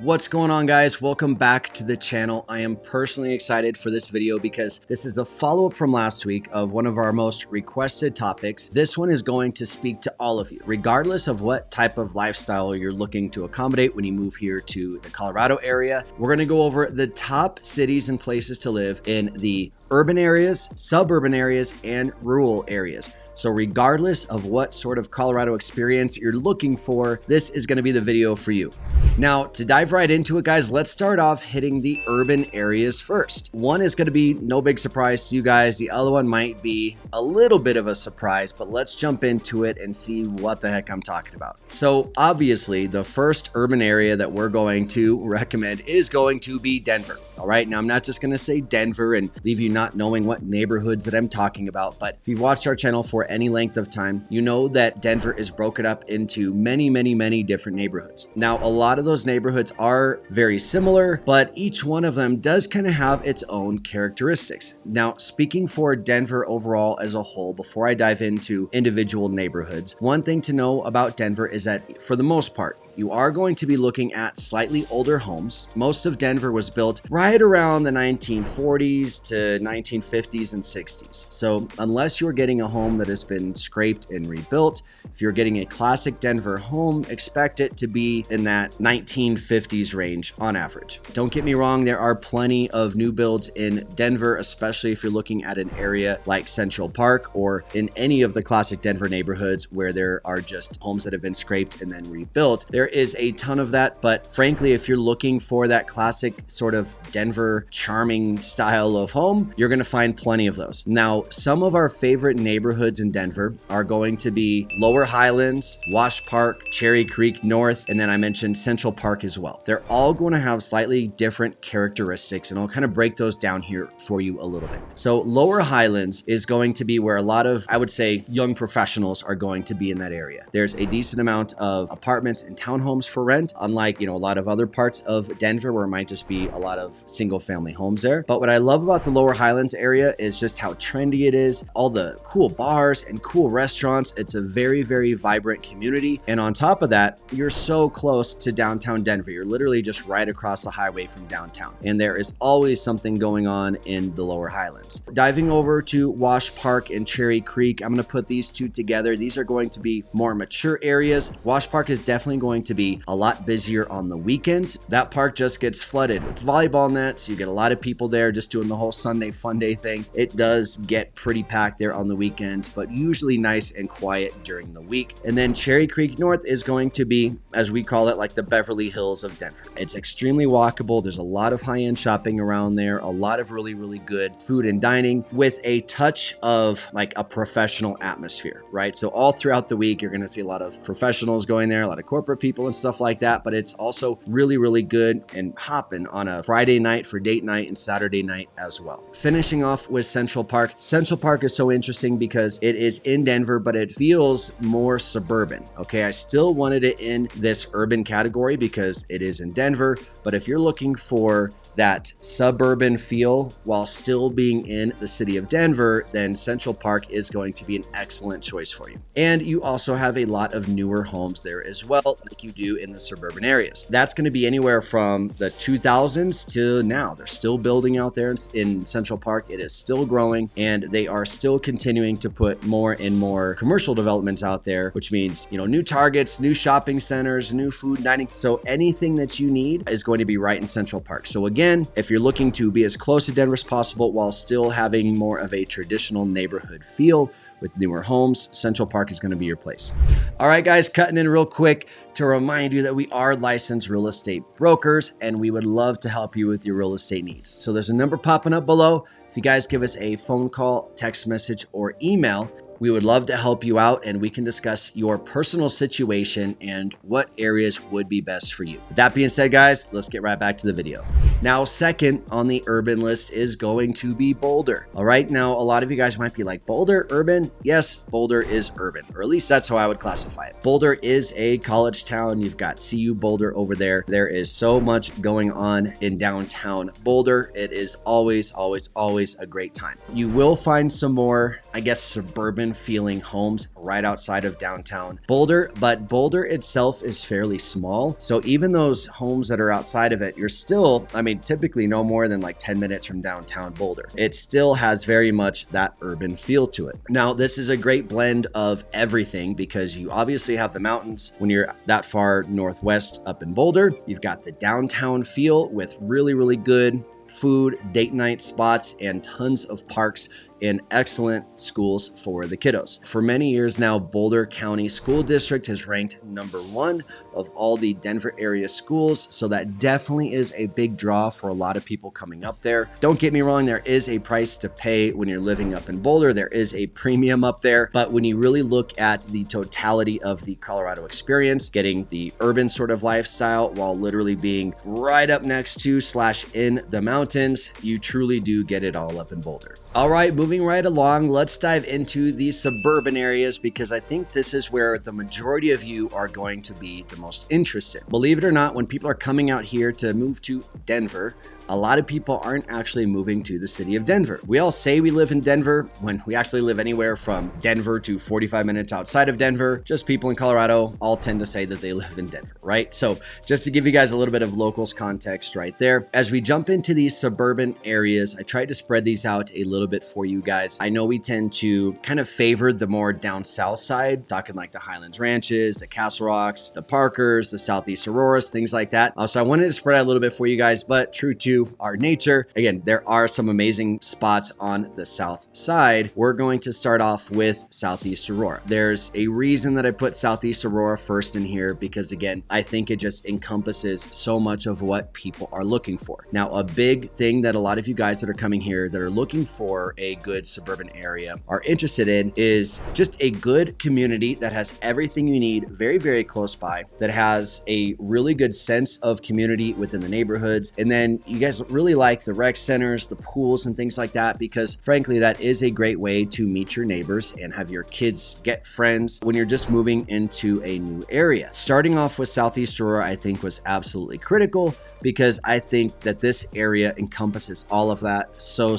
What's going on, guys? Welcome back to the channel. I am personally excited for this video because this is a follow-up from last week of one of our most requested topics. This one is going to speak to all of you, regardless of what type of lifestyle you're looking to accommodate when you move here to the Colorado area. We're going to go over the top cities and places to live in the urban areas, suburban areas, and rural areas. So regardless of what sort of Colorado experience you're looking for, this is going to be the video for you. Now, to dive right into it, guys, let's start off hitting the urban areas first. One is going to be no big surprise to you guys. The other one might be a little bit of a surprise, but let's jump into it and see what the heck I'm talking about. So obviously, the first urban area that we're going to recommend is going to be Denver. All right, now I'm not just going to say Denver and leave you not knowing what neighborhoods that I'm talking about, but if you've watched our channel for any length of time, you know that Denver is broken up into many different neighborhoods. Now, a lot of those neighborhoods are very similar, but each one of them does kind of have its own characteristics. Now, speaking for Denver overall as a whole, before I dive into individual neighborhoods, one thing to know about Denver is that for the most part, you are going to be looking at slightly older homes. Most of Denver was built right around the 1940s to 1950s and 60s. So unless you're getting a home that has been scraped and rebuilt, if you're getting a classic Denver home, expect it to be in that 1950s range on average. Don't get me wrong, there are plenty of new builds in Denver, especially if you're looking at an area like Central Park or in any of the classic Denver neighborhoods where there are just homes that have been scraped and then rebuilt. There is a ton of that, but frankly, if you're looking for that classic sort of Denver charming style of home, you're going to find plenty of those. Now, some of our favorite neighborhoods in Denver are going to be Lower Highlands, Wash Park, Cherry Creek North, and then I mentioned Central Park as well. They're all going to have slightly different characteristics, and I'll kind of break those down here for you a little bit. So Lower Highlands is going to be where a lot of, I would say, young professionals are going to be in that area. There's a decent amount of apartments and townhomes for rent, unlike, a lot of other parts of Denver where it might just be a lot of single family homes there. But what I love about the Lower Highlands area is just how trendy it is, all the cool bars and cool restaurants. It's a very vibrant community. And on top of that, you're so close to downtown Denver. You're literally just right across the highway from downtown. And there is always something going on in the Lower Highlands. Diving over to Wash Park and Cherry Creek, I'm going to put these two together. These are going to be more mature areas. Wash Park is definitely going to be a lot busier on the weekends. That park just gets flooded with volleyball nets. You get a lot of people there just doing the whole Sunday fun day thing. It does get pretty packed there on the weekends, but usually nice and quiet during the week. And then Cherry Creek North is going to be, as we call it, like the Beverly Hills of Denver. It's extremely walkable. There's a lot of high-end shopping around there, a lot of really good food and dining with a touch of like a professional atmosphere, right? So all throughout the week, you're going to see a lot of professionals going there, a lot of corporate people and stuff like that, but it's also really good and hopping on a Friday night for date night and Saturday night as well. Finishing off with Central Park. Central Park is so interesting because it is in Denver, but it feels more suburban. Okay, I still wanted it in this urban category because it is in Denver, but if you're looking for that suburban feel while still being in the city of Denver, then Central Park is going to be an excellent choice for you. And you also have a lot of newer homes there as well, like you do in the suburban areas. That's going to be anywhere from the 2000s to now. They're still building out there in Central Park. It is still growing, and they are still continuing to put more and more commercial developments out there, which means, new Targets, new shopping centers, new food and dining. So anything that you need is going to be right in Central Park. So again, if you're looking to be as close to Denver as possible while still having more of a traditional neighborhood feel with newer homes, Central Park is going to be your place. All right, guys, cutting in real quick to remind you that we are licensed real estate brokers, and we would love to help you with your real estate needs. So there's a number popping up below. If you guys give us a phone call, text message, or email, we would love to help you out, and we can discuss your personal situation and what areas would be best for you. With that being said, guys, let's get right back to the video. Now, second on the urban list is going to be Boulder. All right, now a lot of you guys might be like, Boulder, urban? Yes, Boulder is urban, or at least that's how I would classify it. Boulder is a college town. You've got CU Boulder over there. There is so much going on in downtown Boulder. It is always a great time. You will find some more I guess, suburban feeling homes right outside of downtown Boulder, but Boulder itself is fairly small. So even those homes that are outside of it, you're still, I mean, typically no more than like 10 minutes from downtown Boulder. It still has very much that urban feel to it. Now, this is a great blend of everything because you obviously have the mountains when you're that far northwest up in Boulder. You've got the downtown feel with really, really good food, date night spots, and tons of parks and excellent schools for the kiddos. For many years now, Boulder County School District has ranked #1 of all the Denver area schools, so that definitely is a big draw for a lot of people coming up there. Don't get me wrong, there is a price to pay when you're living up in Boulder. There is a premium up there, but when you really look at the totality of the Colorado experience, getting the urban sort of lifestyle while literally being right up next to / in the mountains, you truly do get it all up in Boulder. All right, moving right along, let's dive into the suburban areas because I think this is where the majority of you are going to be the most interested. Believe it or not, when people are coming out here to move to Denver, a lot of people aren't actually moving to the city of Denver. We all say we live in Denver when we actually live anywhere from Denver to 45 minutes outside of Denver. Just people in Colorado all tend to say that they live in Denver, right? So just to give you guys a little bit of locals context right there. As we jump into these suburban areas, I tried to spread these out a little bit for you guys. I know we tend to kind of favor the more down south side, talking like the Highlands Ranches, the Castle Rocks, the Parkers, the Southeast Auroras, things like that. So I wanted to spread out a little bit for you guys, but true to our nature, again, there are some amazing spots on the south side. We're going to start off with Southeast Aurora. There's a reason that I put Southeast Aurora first in here because, again, I think it just encompasses so much of what people are looking for. Now, a big thing that a lot of you guys that are coming here that are looking for a good suburban area are interested in is just a good community that has everything you need very, very close by, that has a really good sense of community within the neighborhoods. And then you guys really like the rec centers, the pools and things like that, because frankly, that is a great way to meet your neighbors and have your kids get friends when you're just moving into a new area. Starting off with Southeast Aurora, I think was absolutely critical because I think that this area encompasses all of that so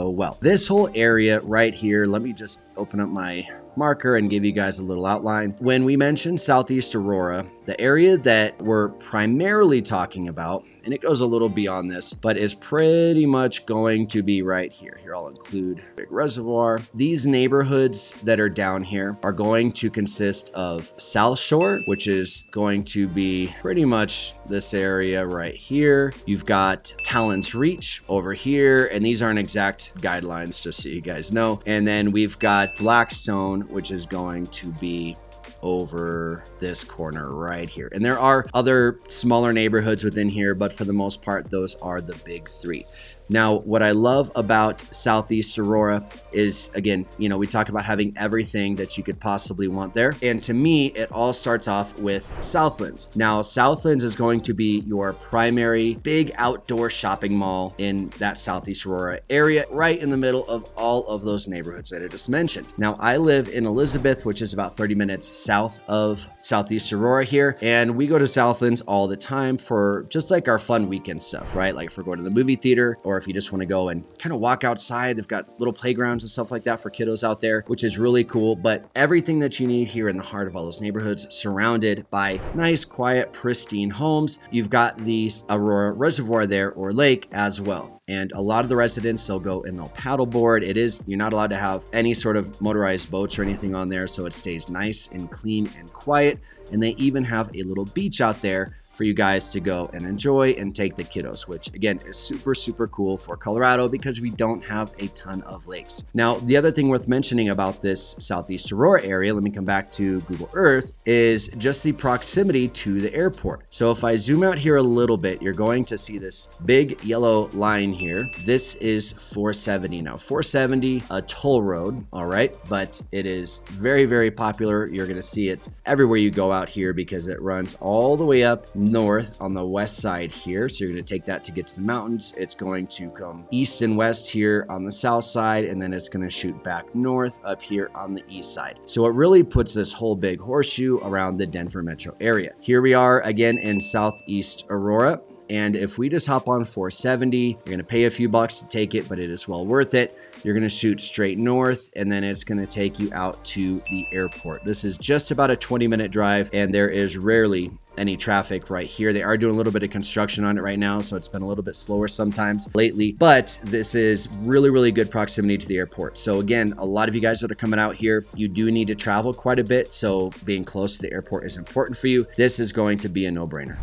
well. This whole area right here, let me just open up my marker and give you guys a little outline. When we mentioned Southeast Aurora, the area that we're primarily talking about, and it goes a little beyond this, but is pretty much going to be right here. Here I'll include Big Reservoir. These neighborhoods that are down here are going to consist of South Shore, which is going to be pretty much this area right here. You've got Talon's Reach over here, and these aren't exact guidelines, just so you guys know. And then we've got Blackstone, which is going to be over this corner right here. And there are other smaller neighborhoods within here, but for the most part, those are the big three. Now, what I love about Southeast Aurora is, again, you know, we talk about having everything that you could possibly want there. And to me, it all starts off with Southlands. Now, Southlands is going to be your primary big outdoor shopping mall in that Southeast Aurora area, right in the middle of all of those neighborhoods that I just mentioned. Now, I live in Elizabeth, which is about 30 minutes south of Southeast Aurora here. And we go to Southlands all the time for just like our fun weekend stuff, right? Like if we're going to the movie theater, or if you just want to go and kind of walk outside, they've got little playgrounds and stuff like that for kiddos out there, which is really cool. But everything that you need here in the heart of all those neighborhoods, surrounded by nice, quiet, pristine homes. You've got the Aurora Reservoir there, or lake, as well. And a lot of the residents, they'll go and they'll paddleboard. You're not allowed to have any sort of motorized boats or anything on there, so it stays nice and clean and quiet. And they even have a little beach out there for you guys to go and enjoy and take the kiddos, which again is super cool for Colorado because we don't have a ton of lakes. Now, the other thing worth mentioning about this Southeast Aurora area, let me come back to Google Earth, is just the proximity to the airport. So if I zoom out here a little bit, you're going to see this big yellow line here. This is 470. Now, 470, a toll road, all right, but it is very popular. You're going to see it everywhere you go out here because it runs all the way up north on the west side here. So you're going to take that to get to the mountains. It's going to come east and west here on the south side, and then it's going to shoot back north up here on the east side. So it really puts this whole big horseshoe around the Denver metro area. Here we are again in Southeast Aurora. And if we just hop on 470, you're going to pay a few bucks to take it, but it is well worth it. You're going to shoot straight north, and then it's going to take you out to the airport. This is just about a 20-minute drive, and there is rarely any traffic right here. They are doing a little bit of construction on it right now, so it's been a little bit slower sometimes lately, but this is really, really good proximity to the airport. So again, a lot of you guys that are coming out here, you do need to travel quite a bit, so being close to the airport is important for you. This is going to be a no-brainer.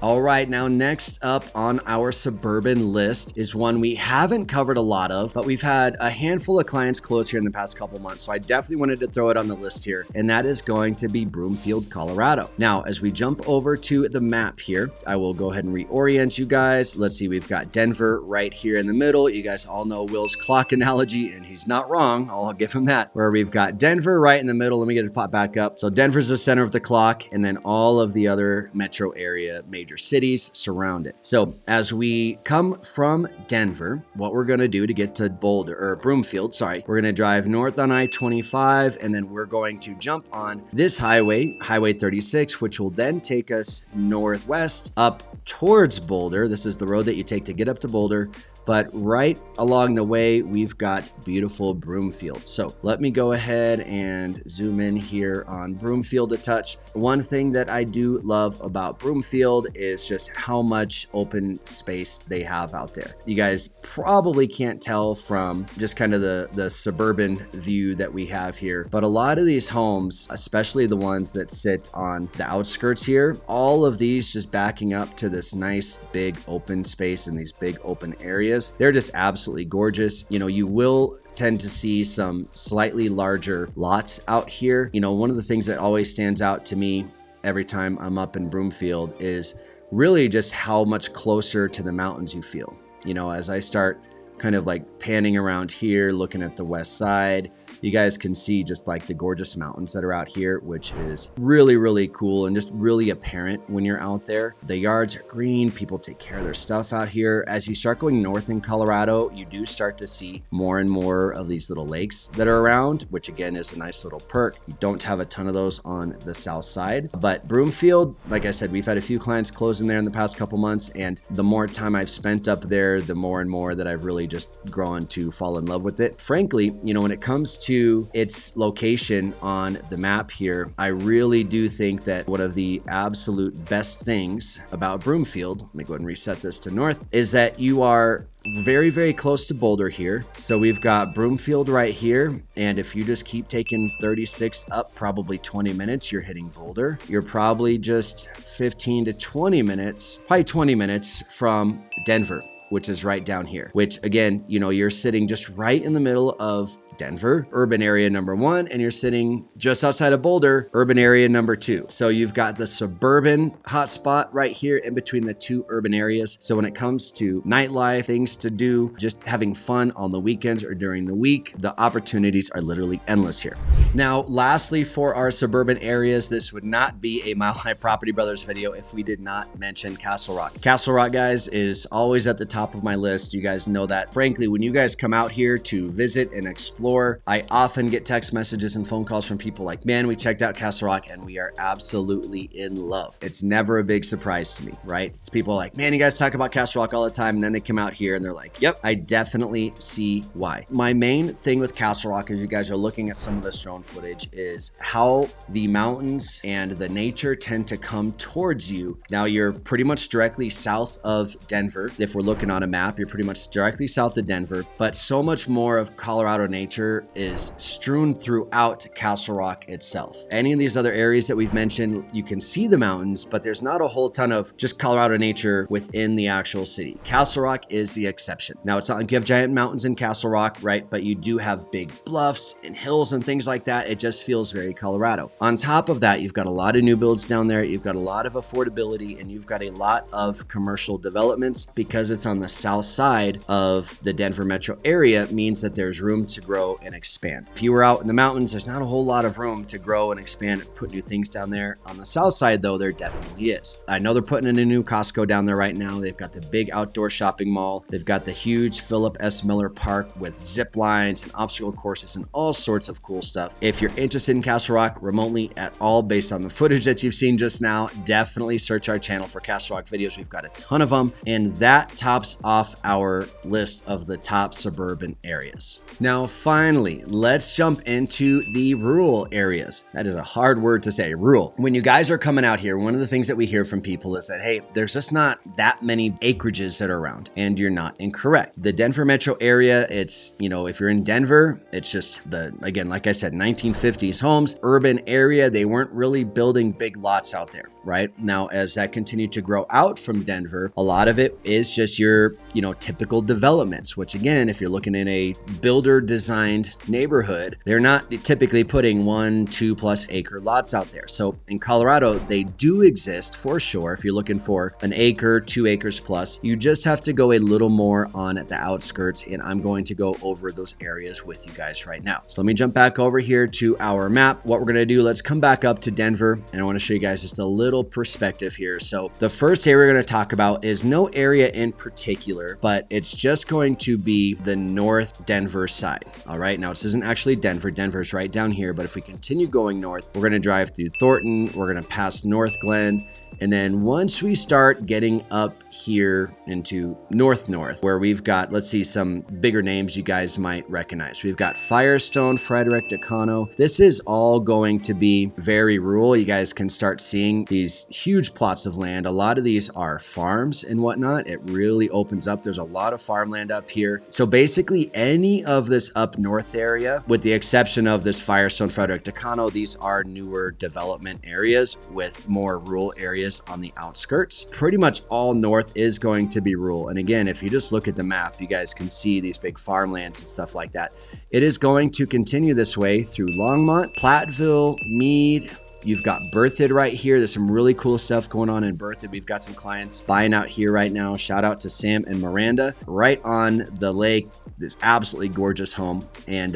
All right, now next up on our Suburban list is one we haven't covered a lot of, but we've had a handful of clients close here in the past couple months, so I definitely wanted to throw it on the list here, and that is going to be Broomfield, Colorado. Now, as we jump over to the map here, I will go ahead and reorient you guys. Let's see, we've got Denver right here in the middle. You guys all know Will's clock analogy, and he's not wrong. I'll give him that, where we've got Denver right in the middle. Let me get it to pop back up. So Denver's the center of the clock, and then all of the other metro area major cities surround it. So as we come from Denver, what we're going to do to get to Broomfield, we're going to drive north on I-25, and then we're going to jump on this highway, Highway 36, which will then take us northwest up towards Boulder. This is the road that you take to get up to Boulder. But right along the way, we've got beautiful Broomfield. So let me go ahead and zoom in here on Broomfield a touch. One thing that I do love about Broomfield is just how much open space they have out there. You guys probably can't tell from just kind of the suburban view that we have here, but a lot of these homes, especially the ones that sit on the outskirts here, all of these just backing up to this nice big open space and these big open areas. They're just absolutely gorgeous. You know, you will tend to see some slightly larger lots out here. You know, one of the things that always stands out to me every time I'm up in Broomfield is really just how much closer to the mountains you feel. You know, as I start kind of like panning around here, looking at the west side, you guys can see just like the gorgeous mountains that are out here, which is really, really cool and just really apparent when you're out there. The yards are green. People take care of their stuff out here. As you start going north in Colorado, you do start to see more and more of these little lakes that are around, which again is a nice little perk. You don't have a ton of those on the south side, but Broomfield, like I said, we've had a few clients close in there in the past couple months, and the more time I've spent up there, the more and more that I've really just grown to fall in love with it. Frankly, you know, when it comes to its location on the map here, I really do think that one of the absolute best things about Broomfield, let me go ahead and reset this to north, is that you are very, very close to Boulder here. So we've got Broomfield right here. And if you just keep taking 36 up, probably 20 minutes, you're hitting Boulder. You're probably just 15 to 20 minutes, probably 20 minutes from Denver, which is right down here, which again, you know, you're sitting just right in the middle of Denver, urban area number 1, and you're sitting just outside of Boulder, urban area number 2. So you've got the suburban hotspot right here in between the two urban areas. So when it comes to nightlife, things to do, just having fun on the weekends or during the week, the opportunities are literally endless here. Now, lastly, for our suburban areas, this would not be a Mile High Property Brothers video if we did not mention Castle Rock. Castle Rock, guys, is always at the top of my list. You guys know that. Frankly, when you guys come out here to visit and explore, I often get text messages and phone calls from people like, man, we checked out Castle Rock and we are absolutely in love. It's never a big surprise to me, right? It's people like, man, you guys talk about Castle Rock all the time. And then they come out here and they're like, yep, I definitely see why. My main thing with Castle Rock, as you guys are looking at some of this drone footage, is how the mountains and the nature tend to come towards you. Now you're pretty much directly south of Denver. If we're looking on a map, you're pretty much directly south of Denver, but so much more of Colorado nature is strewn throughout Castle Rock itself. Any of these other areas that we've mentioned, you can see the mountains, but there's not a whole ton of just Colorado nature within the actual city. Castle Rock is the exception. Now, it's not like you have giant mountains in Castle Rock, right? But you do have big bluffs and hills and things like that. It just feels very Colorado. On top of that, you've got a lot of new builds down there. You've got a lot of affordability, and you've got a lot of commercial developments because it's on the south side of the Denver metro area. It means that there's room to grow grow and expand. If you were out in the mountains, there's not a whole lot of room to grow and expand and put new things down there. On the south side, though, there definitely is. I know they're putting in a new Costco down there right now. They've got the big outdoor shopping mall. They've got the huge Philip S. Miller Park with zip lines and obstacle courses and all sorts of cool stuff. If you're interested in Castle Rock remotely at all, based on the footage that you've seen just now, definitely search our channel for Castle Rock videos. We've got a ton of them, and that tops off our list of the top suburban areas. Now, finally, let's jump into the rural areas. That is a hard word to say, rural. When you guys are coming out here, one of the things that we hear from people is that, hey, there's just not that many acreages that are around, and you're not incorrect. The Denver metro area, it's, if you're in Denver, it's just again, like I said, 1950s homes, urban area. They weren't really building big lots out there, right? Now, as that continued to grow out from Denver, a lot of it is just your, typical developments, which again, if you're looking in a builder designed neighborhood, they're not typically putting 1-2+ acre lots out there. So in Colorado, they do exist for sure. If you're looking for an acre, 2 acres plus, you just have to go a little more on at the outskirts. And I'm going to go over those areas with you guys right now. So let me jump back over here to our map. What we're going to do, let's come back up to Denver, and I want to show you guys just a little perspective here. So the first area we're going to talk about is no area in particular, but it's just going to be the North Denver side. All right. Now, this isn't actually Denver. Denver's right down here. But if we continue going north, we're going to drive through Thornton. We're going to pass North Glen. And then once we start getting up here into north, where we've got, let's see, some bigger names you guys might recognize. We've got Firestone, Frederick, Decano. This is all going to be very rural. You guys can start seeing these huge plots of land. A lot of these are farms and whatnot. It really opens up. There's a lot of farmland up here. So basically any of this up north area, with the exception of this Firestone, Frederick, Decano, these are newer development areas with more rural areas on the outskirts. Pretty much all north is going to be rural. And again, if you just look at the map, you guys can see these big farmlands and stuff like that. It is going to continue this way through Longmont, Platteville, Meade. You've got Berthoud right here. There's some really cool stuff going on in Berthoud. We've got some clients buying out here right now. Shout out to Sam and Miranda right on the lake. This absolutely gorgeous home. And,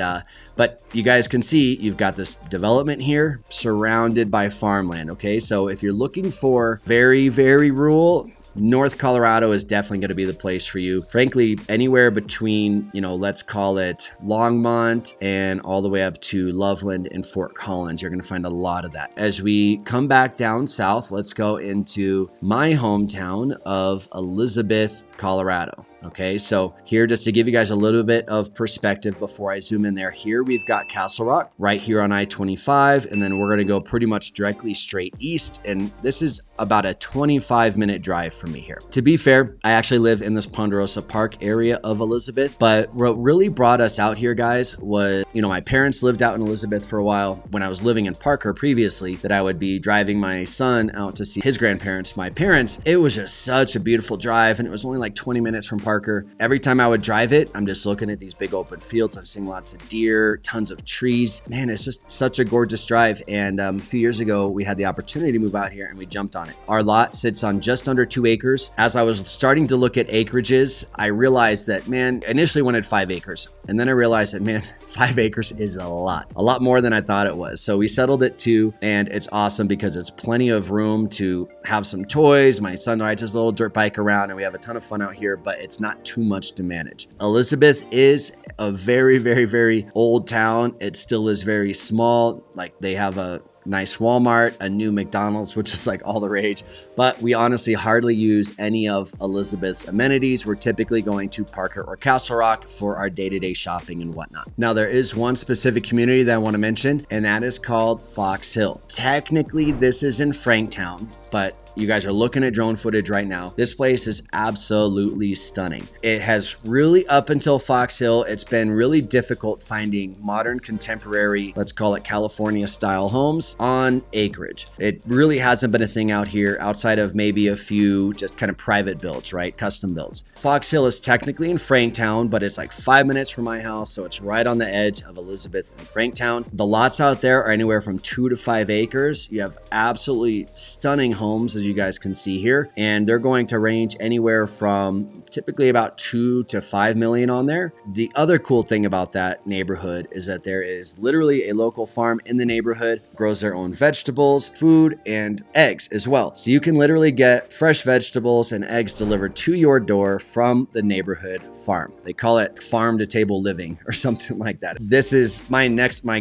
but you guys can see you've got this development here surrounded by farmland. Okay. So if you're looking for very, very rural, North Colorado is definitely going to be the place for you. Frankly, anywhere between, let's call it Longmont and all the way up to Loveland and Fort Collins, you're going to find a lot of that. As we come back down south, let's go into my hometown of Elizabeth, Colorado. Okay, so here, just to give you guys a little bit of perspective before I zoom in there, here we've got Castle Rock right here on I-25, and then we're going to go pretty much directly straight east, and this is about a 25-minute drive from me here. To be fair, I actually live in this Ponderosa Park area of Elizabeth, but what really brought us out here, guys, was, my parents lived out in Elizabeth for a while. When I was living in Parker previously, that I would be driving my son out to see his grandparents, my parents. It was just such a beautiful drive, and it was only like 20 minutes from Parker. Every time I would drive it, I'm just looking at these big open fields. I'm seeing lots of deer, tons of trees. Man, it's just such a gorgeous drive. And a few years ago, we had the opportunity to move out here and we jumped on it. Our lot sits on just under 2 acres. As I was starting to look at acreages, I realized that, man, I initially wanted 5 acres. And then I realized that, man, 5 acres is a lot more than I thought it was. So we settled at 2, and it's awesome because it's plenty of room to have some toys. My son rides his little dirt bike around and we have a ton of fun out here, but it's not too much to manage. Elizabeth is a very, very, very old town. It still is very small. Like, they have a nice Walmart, a new McDonald's, which is like all the rage, but we honestly hardly use any of Elizabeth's amenities. We're typically going to Parker or Castle Rock for our day-to-day shopping and whatnot. Now, there is one specific community that I want to mention, and that is called Fox Hill. Technically, this is in Franktown, but you guys are looking at drone footage right now. This place is absolutely stunning. It has really, up until Fox Hill, it's been really difficult finding modern, contemporary, let's call it California style homes on acreage. It really hasn't been a thing out here outside of maybe a few just kind of private builds, right? Custom builds. Fox Hill is technically in Franktown, but it's like 5 minutes from my house. So it's right on the edge of Elizabeth and Franktown. The lots out there are anywhere from 2 to 5 acres. You have absolutely stunning homes, as you guys can see here. And they're going to range anywhere from typically about 2 to 5 million on there. The other cool thing about that neighborhood is that there is literally a local farm in the neighborhood, grows their own vegetables, food, and eggs as well. So you can literally get fresh vegetables and eggs delivered to your door from the neighborhood farm. They call it farm to table living or something like that. This is my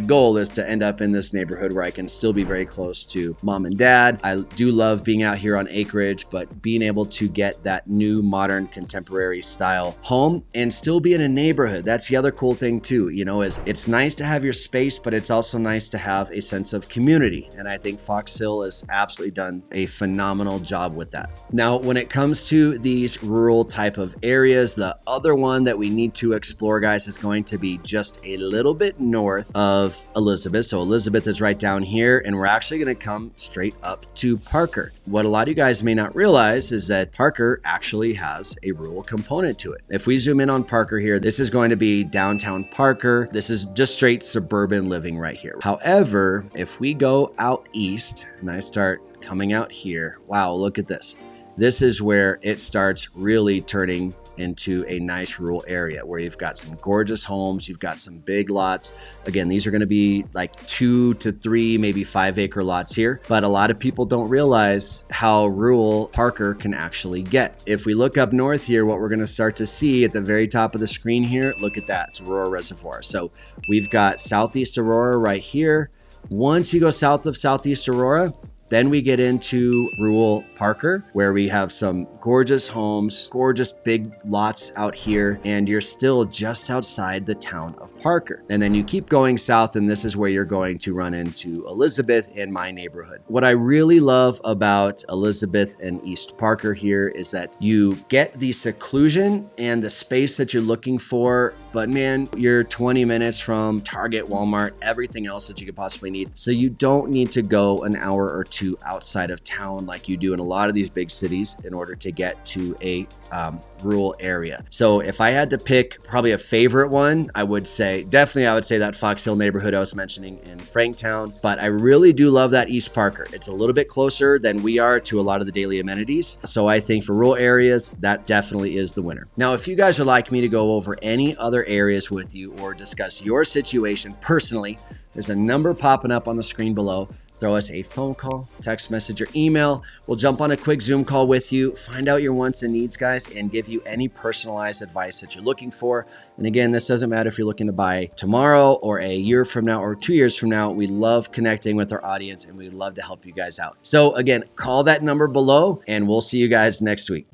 goal is to end up in this neighborhood where I can still be very close to mom and dad. I do love being out here on acreage, but being able to get that new modern contemporary style home and still be in a neighborhood. That's the other cool thing too, is it's nice to have your space, but it's also nice to have a sense of community. And I think Fox Hill has absolutely done a phenomenal job with that. Now, when it comes to these rural type of areas, the other one that we need to explore, guys, is going to be just a little bit north of Elizabeth. So Elizabeth is right down here, and we're actually going to come straight up to Parker. What a lot of you guys may not realize is that Parker actually has a rural component to it. If we zoom in on Parker here, this is going to be downtown Parker. This is just straight suburban living right here. However, if we go out east and I start coming out here, wow, look at this. This is where it starts really turning into a nice rural area where you've got some gorgeous homes, you've got some big lots. Again, these are going to be like 2 to 3, maybe 5 acre lots here, but a lot of people don't realize how rural Parker can actually get. If we look up north here, what we're going to start to see at the very top of the screen here, look at that, it's Aurora Reservoir. So we've got Southeast Aurora right here. Once you go south of Southeast Aurora, then we get into rural Parker, where we have some gorgeous homes, gorgeous big lots out here, and you're still just outside the town of Parker. And then you keep going south, and this is where you're going to run into Elizabeth in my neighborhood. What I really love about Elizabeth and East Parker here is that you get the seclusion and the space that you're looking for, but man, you're 20 minutes from Target, Walmart, everything else that you could possibly need. So you don't need to go an hour or two outside of town like you do in a lot of these big cities in order to get to a rural area. So if I had to pick probably a favorite one, I would say that Fox Hill neighborhood I was mentioning in Franktown, but I really do love that East Parker. It's a little bit closer than we are to a lot of the daily amenities. So I think for rural areas, that definitely is the winner. Now, if you guys would like me to go over any other areas with you or discuss your situation personally, there's a number popping up on the screen below. Throw us a phone call, text message, or email. We'll jump on a quick Zoom call with you, find out your wants and needs, guys, and give you any personalized advice that you're looking for. And again, this doesn't matter if you're looking to buy tomorrow or a year from now or 2 years from now. We love connecting with our audience, and we'd love to help you guys out. So again, call that number below, and we'll see you guys next week.